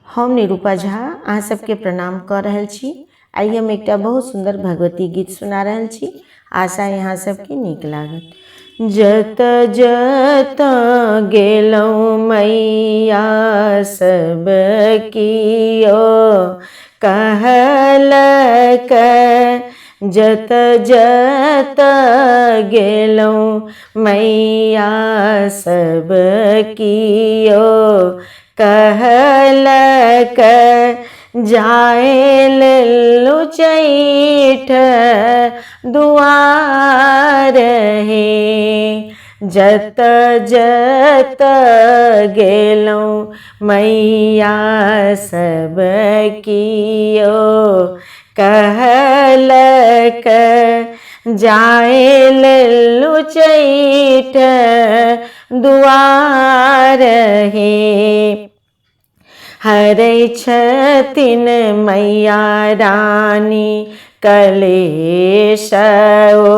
हम निरूपा झा अहाँ सबके प्रणाम कर रहल छी। आइ हम एक बहुत सुंदर भगवती गीत सुना रहल छी। आशा यहाँ सबके नीक लागत। जत जत गेलौं मैया सब कियो कहलक, जत जत गेलौं मैया सब कियो कहलक, जाए लुचैठ दुआर हे। जत जत गेलौं मैया सब कियो कहलक, जाए लुचैठ दुआर हे। हरै छथिन मैया रानी कलेश ओ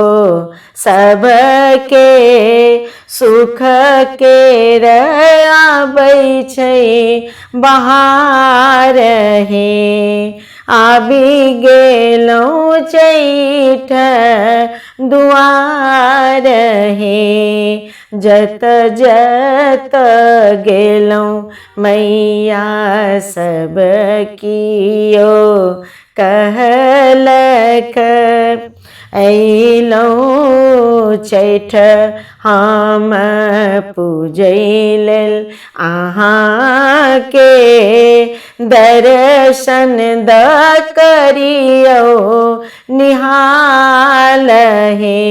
सबके सुख के आबै छै बहार हे। आबि गेलौं चैठ दुआर हे। जत जत गेलौं मैया सब कियो कहलक, अइलौं चैठ हम पूजै लेल अहाँके, दर्शन द करियौ निहाल हे।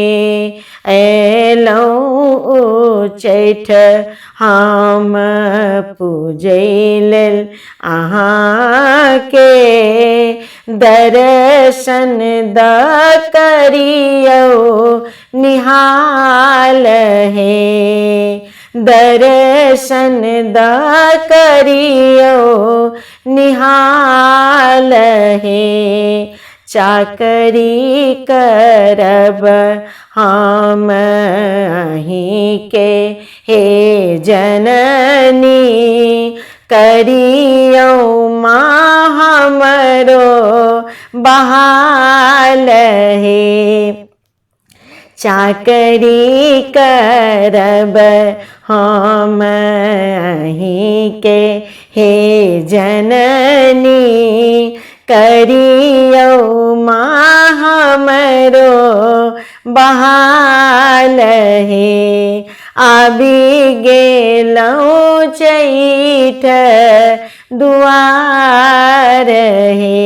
अइलौं चैठ हम पूजै लेल अहाँके, दर्शन द करियौ निहाल हे। दर्शन द करियौ निहाल हे। चाकरी करब हम अहींके हे जननी, करियौ माँ हमरो बहाल हे। चाकरी करब हम अहींके हे जननी, करियौ माँ हमरो बहाल हे। आबि गेलौं चैठ दुआर हे।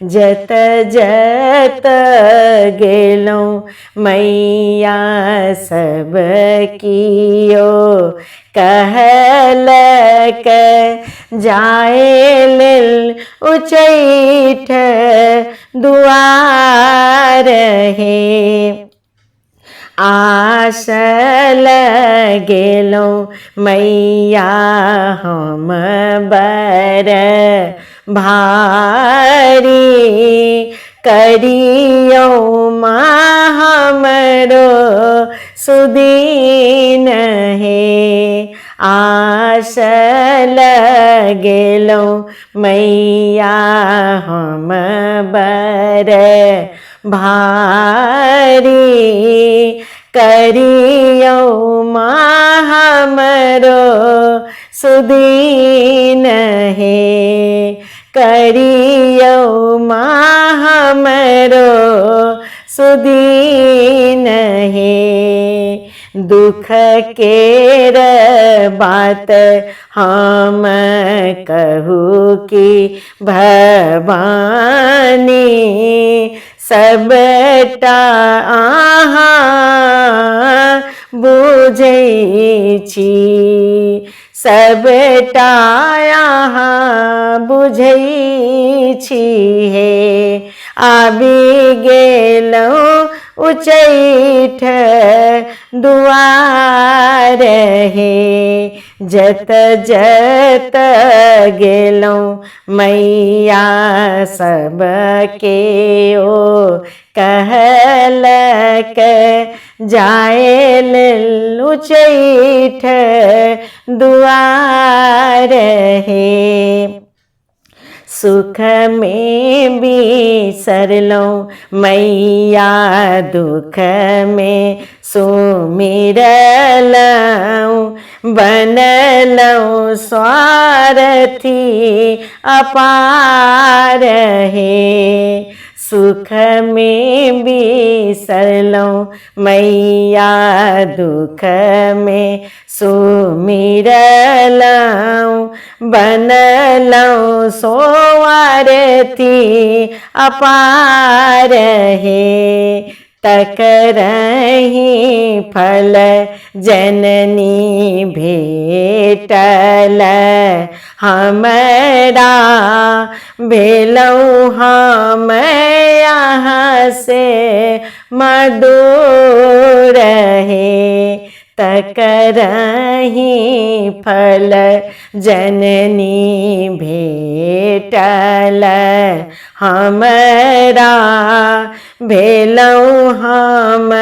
जत जत गेलौं मैया सब कियो कहलक, जाए लेल उचैठ दुआर हे। आस लगेलौं मैया हम बर भारी, करियौ माँ हमरो सुदीन हे। आस लगेलौं मैया हम बर भारी, करियौ माँ हमरो सुदीन हे। करियौ माँ हमरो सुदीन हे। दुख केर बात हम कहू की भवानी, सबटा अहाँ बुझै छी। सबटा अहाँ बुझै छी हे। आबि गेलौं उचैठ दुआर हे। जत जत गेलौं मैया सब केओ कहलक, जाए लेल उचैठ दुआर हे। सुख में बिसरलौं मैया दुख में सुमिरलौं बनलौं स्वार्थी अपार हे सुख में बिसरलौं मैया दुख में सुमिरलौं बनलौं स्वार्थी अपार हे तकरहि फल जननी भेटल हमरा भेलौं हम यहाँ से मधुर हे तकरहि फल जननी भेटल हमरा भेलौं हम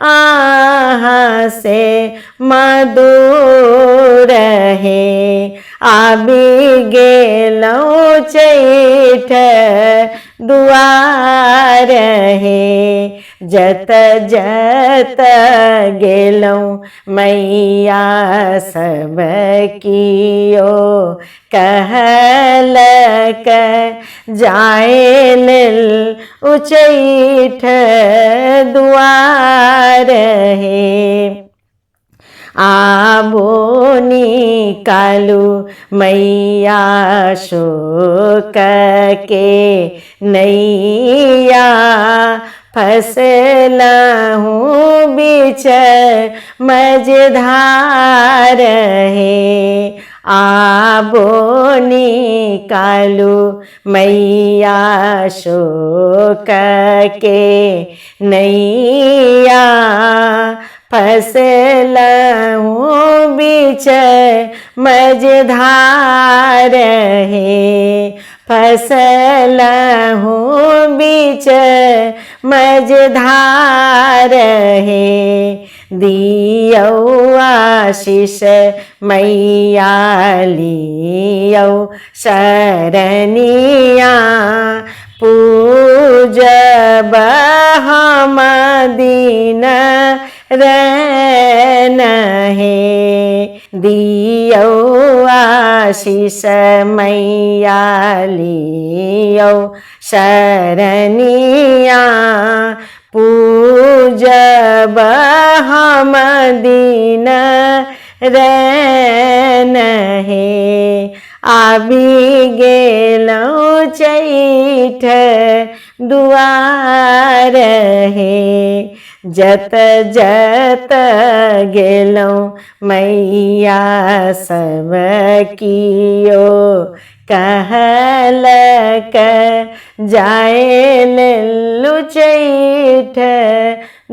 आहाँ से मधुर हे आबि गेलौं चैठ दुआर हे जत जत गेलौं मैया सब कियो कहलक जाए लेल उचैठ दुआर हे आबो निकालू मैया शोक के नैया फसलहूँ बीच मझधार हे आबो निकालू मैया शोक के नैया फसलहूँ बीच मझधार हे फसलहूँ बीच मझधार हे दियौ आशीष मैया लियौ शरणिया पूजब हम दीन रैन हे दियौ आशीष मैया लियौ शरणिया पूजब हम दीन रैन हे आबि गेलौं चैठ दुआर हे जत जत गेलौं मैया सब कियो कहलक जाए लेल उचैठ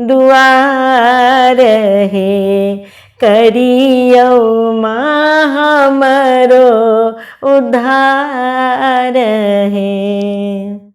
दुआर हे करियौ माँ हमरो उद्धार हे।